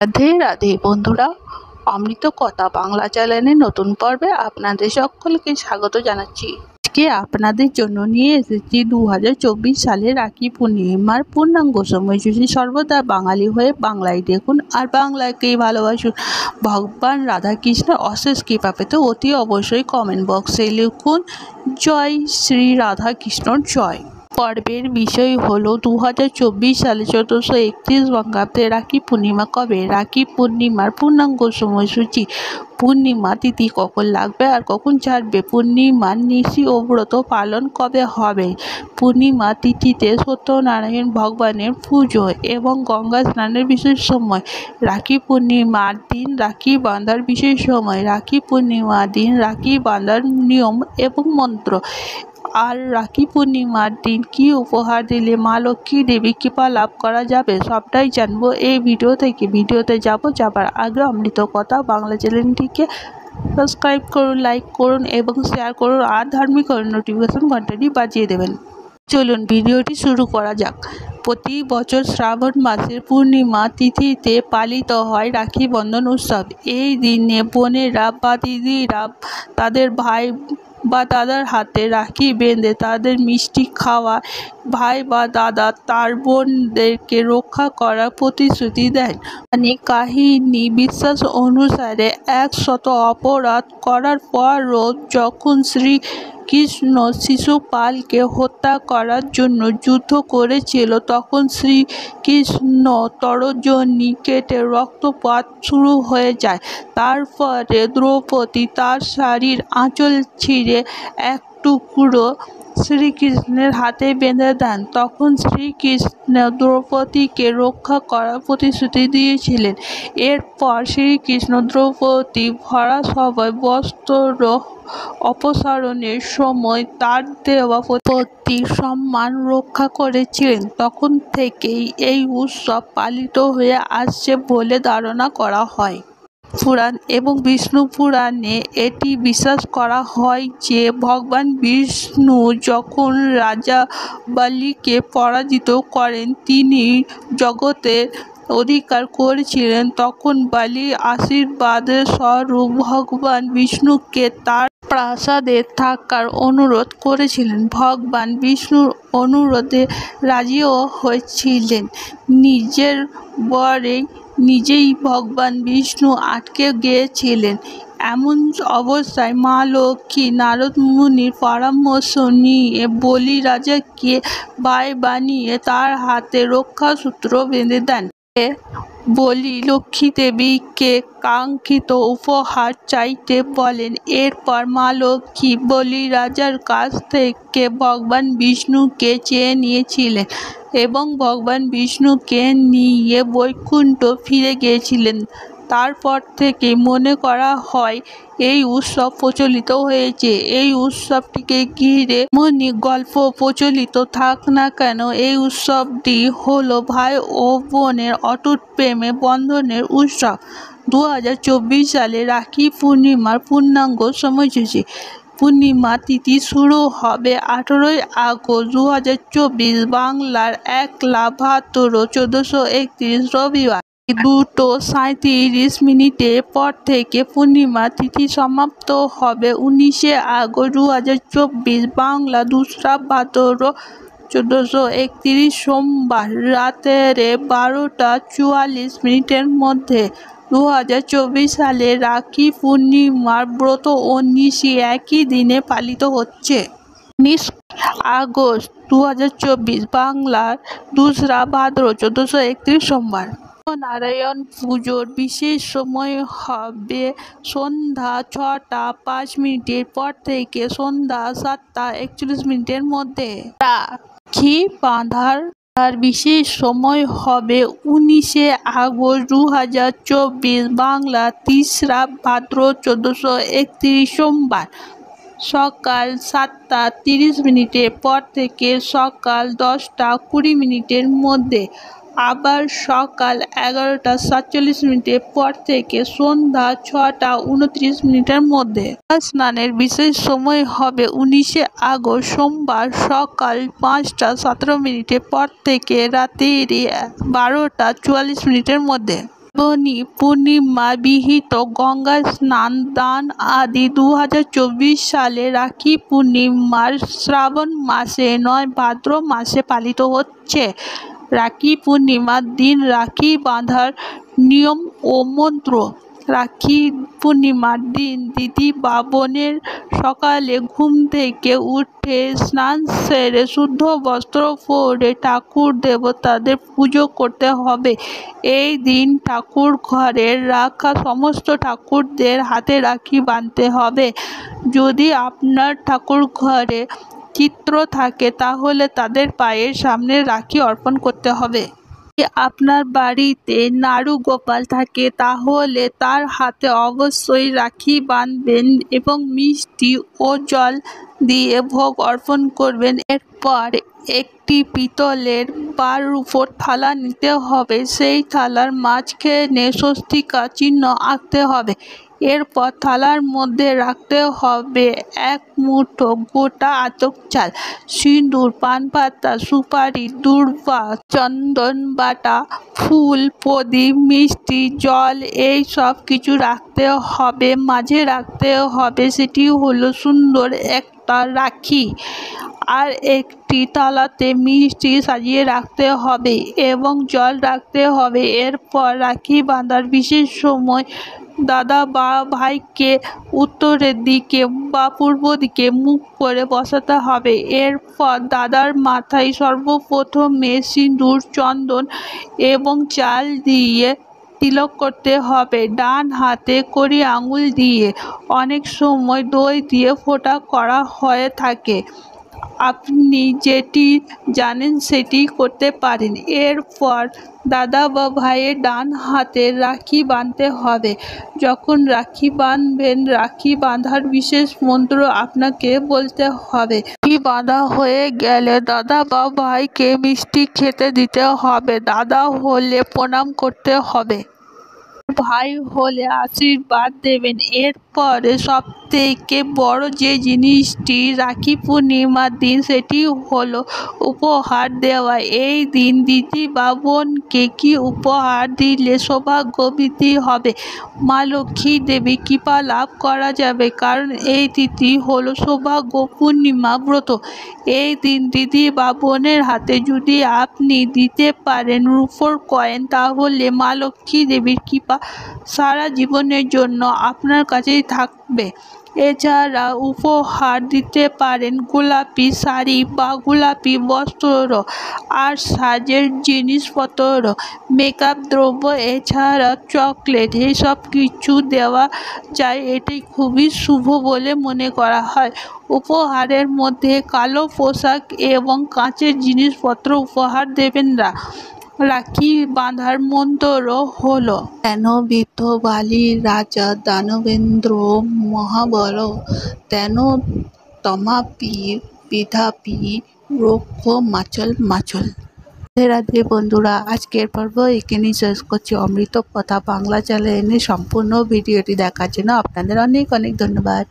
রাধে রাধে বন্ধুরা, অমৃত কথা বাংলা চ্যানেলের নতুন পর্বে আপনাদের সকলকে স্বাগত জানাচ্ছি। আজকে আপনাদের জন্য নিয়ে এসেছি 2024 সালের রাখি পূর্ণিমার পূর্ণাঙ্গ সময়সূচি। সর্বদা বাঙালি হয়ে বাংলায় দেখুন আর বাংলাকেই ভালোবাসুন। ভগবান রাধাকৃষ্ণের অশেষ কৃপা পেতে অতি অবশ্যই কমেন্ট বক্সে লিখুন জয় শ্রী রাধাকৃষ্ণর জয়। পর্বের বিষয় হলো 2024 সালে 1431 বঙ্গাব্দে রাখি পূর্ণিমা কবে, রাখি পূর্ণিমার পূর্ণাঙ্গ সময়সূচি, পূর্ণিমা তিথি কখন লাগবে আর কখন ছাড়বে, পূর্ণিমার নিশি ও ব্রত পালন কবে হবে, পূর্ণিমা তিথিতে সত্যনারায়ণ ভগবানের পুজো এবং গঙ্গা স্নানের বিশেষ সময়, রাখি পূর্ণিমার দিন রাখি বাঁধার বিশেষ সময়, রাখি পূর্ণিমার দিন রাখি বাঁধার নিয়ম এবং মন্ত্র, আর রাখি পূর্ণিমার দিন কি উপহার দিলে মা লক্ষ্মী দেবী কৃপা লাভ করা যাবে, সবটাই জানবো এই ভিডিও থেকে। ভিডিওতে যাবার আগে অমৃত কথা বাংলা চ্যানেলটিকে সাবস্ক্রাইব করুন, লাইক করুন এবং শেয়ার করুন আর ধার্মিক নোটিফিকেশন ঘন্টাটি বাজিয়ে দেবেন। চলুন ভিডিওটি শুরু করা যাক। প্রতি বছর শ্রাবণ মাসের পূর্ণিমা তিথিতে পালিত হয় রাখি বন্ধন উৎসব। এই দিনে বোনেরা বা দিদিরা তাদের ভাই বা দাদার হাতে রাখি বেঁধে তাদের মিষ্টি খাওয়া, ভাই বা দাদা তার বোনদেরকে রক্ষা করার প্রতিশ্রুতি দেন। কাহিনী বিশ্বাস অনুসারে 100 অপরাধ করার পরও যখন শ্রীকৃষ্ণ শিশুপালকে হত্যা করার জন্য যুদ্ধ করেছিল, তখন শ্রীকৃষ্ণ তর্জনী কেটে রক্তপাত শুরু হয়ে যায়। তারপরে দ্রৌপদী তার শাড়ির আঁচল ছিঁড়ে এক টুকরো শ্রীকৃষ্ণের হাতে বেঁধে দেন। তখন শ্রীকৃষ্ণ দ্রৌপদীকে রক্ষা করার প্রতিশ্রুতি দিয়েছিলেন। এরপর শ্রীকৃষ্ণ দ্রৌপদী ভরা সভায় বস্ত্র অপসারণের সময় তার দেওয়া প্রতিশ্রুতির সম্মান রক্ষা করেছিলেন। তখন থেকেই এই উৎসব পালিত হয়ে আসছে বলে ধারণা করা হয়। পুরাণ এবং বিষ্ণু পুরাণে এটি বিশ্বাস করা হয় যে ভগবান বিষ্ণু যখন রাজা বালিকে পরাজিত করেন, তিনি জগতের অধিকার করেছিলেন, তখন বালি আশীর্বাদের স্বরূপ ভগবান বিষ্ণুকে তার প্রাসাদে থাকার অনুরোধ করেছিলেন। ভগবান বিষ্ণুর অনুরোধে রাজিও হয়েছিলেন। নিজের বরে নিজেই ভগবান বিষ্ণু আটকে গিয়েছিলেন। এমন অবস্থায় মা লক্ষ্মী নারদ মুনির পরামর্শ নিয়ে বলি রাজাকে ভাই বানিয়ে তার হাতে রক্ষাসূত্র বেঁধে দেন। বলি লক্ষ্মী দেবীকে কাঙ্ক্ষিত উপহার চাইতে বলেন। এরপর মা লক্ষ্মী বলি রাজার কাছ থেকে ভগবান বিষ্ণুকে চেয়ে নিয়েছিলেন এবং ভগবান বিষ্ণুকে নিয়ে বৈকুণ্ঠ ফিরে গিয়েছিলেন। তারপর থেকে মনে করা হয় এই উৎসব প্রচলিত হয়েছে। এই উৎসবটিকে ঘিরে এমনই গল্প প্রচলিত থাক না কেন, এই উৎসবটি হলো ভাই ও বোনের অটুট প্রেমে বন্ধনের উৎসব। 2024 সালে রাখি পূর্ণিমার পূর্ণাঙ্গ সময়সূচি। পূর্ণিমা তিথি শুরু হবে 18 আগস্ট 2024 বাংলার 1লা ভাদ্র 1431 রবিবার 2:37 পর থেকে। পূর্ণিমা তিথি সমাপ্ত হবে 19 আগস্ট 2024 বাংলা 2রা ভাদ্র 1431 সোমবার রাতের 12:44 মধ্যে। 2024 সালে রাখি পূর্ণিমার ব্রত ও নিশি একই দিনে পালিত হচ্ছে। 19 আগস্ট 2024 বাংলার 2রা ভাদ্র 1431 সোমবার। নারায়ণ পুজোর বিশেষ সময় হবে সন্ধ্যা 6টা 5 পর থেকে সন্ধ্যা 7টা 41 মধ্যে। রাখি বাঁধার বিশেষ সময় হবে 19 আগস্ট 2024 বাংলা 3রা ভাদ্র 1431 সোমবার সকাল 7টা 30 পর থেকে সকাল 10টা 20 মধ্যে। আবার সকাল 11টা 47 পর থেকে সন্ধ্যা 6টা 29 মধ্যে। স্নানের বিশেষ সময় হবে 19 আগস্ট সোমবার সকাল 5টা 17 পর থেকে রাত্রি 12টা 44 মধ্যে। পূর্ণিমা বিহিত গঙ্গা স্নান দান আদি 2024 সালে রাখি পূর্ণিমার শ্রাবণ মাসে নয় ভাদ্র মাসে পালিত হচ্ছে। রাখি পূর্ণিমার দিন রাখি বাঁধার নিয়ম ও মন্ত্র। রাখি পূর্ণিমার দিন দিদি বা বোনের সকালে ঘুম থেকে উঠে স্নান সেরে শুদ্ধ বস্ত্র পরে ঠাকুর দেবতাদের পুজো করতে হবে। এই দিন ঠাকুর ঘরে রাখা সমস্ত ঠাকুরদের হাতে রাখি বাঁধতে হবে। যদি আপনার ঠাকুর ঘরে চিত্র থাকে তাহলে তাদের পায়ের সামনে রাখি অর্পণ করতে হবে। আপনার বাড়িতে নাড়ু গোপাল থাকে তাহলে তার হাতে অবশ্যই রাখি বাঁধবেন এবং মিষ্টি ও জল দিয়ে ভোগ অর্পণ করবেন। এরপর একটি পিতলের বা রূপোর থালা নিতে হবে। সেই থালার মাঝখানে স্বস্তিকা চিহ্ন আঁকতে হবে। এরপর থালার মধ্যে রাখতে হবে এক মুঠো গোটা আতপ চাল, সিঁদুর, পান পাতা, সুপারি, দূর্বা, চন্দন বাটা, ফুল, প্রদীপ, মিষ্টি, জল এই সব কিছু রাখতে হবে। মাঝে রাখতে হবে সেটি হলো সুন্দর একটা রাখি, আর একটি থালাতে মিষ্টি সাজিয়ে রাখতে হবে এবং জল রাখতে হবে। এরপর রাখি বাঁধার বিশেষ সময় দাদা বা ভাইকে উত্তরের দিকে বা পূর্ব দিকে মুখ করে বসাতে হবে। এরপর দাদার মাথায় সর্বপ্রথমে সিঁদুর, চন্দন এবং চাল দিয়ে তিলক করতে হবে। ডান হাতে কড়ি আঙুল দিয়ে অনেক সময় দই দিয়ে ফোঁটা করা হয়ে থাকে। আপনি যেটি জানেন সেটি করতে পারেন। এরপর দাদা বা ভাইয়ের ডান হাতে রাখি বাঁধতে হবে। যখন রাখি বাঁধবেন রাখি বাঁধার বিশেষ মন্ত্র আপনাকে বলতে হবে। রাখি বাঁধা হয়ে গেলে দাদা বা ভাইকে মিষ্টি খেতে দিতে হবে। দাদা হলে প্রণাম করতে হবে, ভাই হলে আশীর্বাদ দেবেন। এরপরে সবথেকে বড় যে জিনিসটি রাখি পূর্ণিমার দিন সেটি হলো উপহার দেওয়া। এই দিন দিদি বা বোনকে কি উপহার দিলে সৌভাগ্য বৃদ্ধি হবে, মা লক্ষ্মী দেবী কৃপা লাভ করা যাবে, কারণ এই তিথি হলো সৌভাগ্য পূর্ণিমা ব্রত। এই দিন দিদি বা বোনের হাতে যদি আপনি দিতে পারেন রূপোর কয়েন তাহলে মা লক্ষ্মী দেবীর কৃপা সারা জীবনের জন্য আপনার কাছেই থাকবে। এছাড়া উপহার দিতে পারেন গোলাপি শাড়ি বা গোলাপি বস্ত্র আর সাজের জিনিসপত্র, মেকআপ দ্রব্য, এছাড়া চকলেট, এইসব কিছু দেওয়া যায়। এটি খুবই শুভ বলে মনে করা হয়। উপহারের মধ্যে কালো পোশাক এবং কাঁচের জিনিসপত্র উপহার দেবেন না। রাখি বাঁধার মন্ত্র হলো তেন বৃদ্ধ বালির রাজা দানবেন্দ্র মহাবল তেন তমাপি বিধাপি রক্ষ মাচল মাচল। রাধে বন্ধুরা, আজকের পর্ব এখানেই শেষ করছি। অমৃত কথা বাংলা চ্যানেলে সম্পূর্ণ ভিডিওটি দেখার জন্য আপনাদের অনেক অনেক ধন্যবাদ।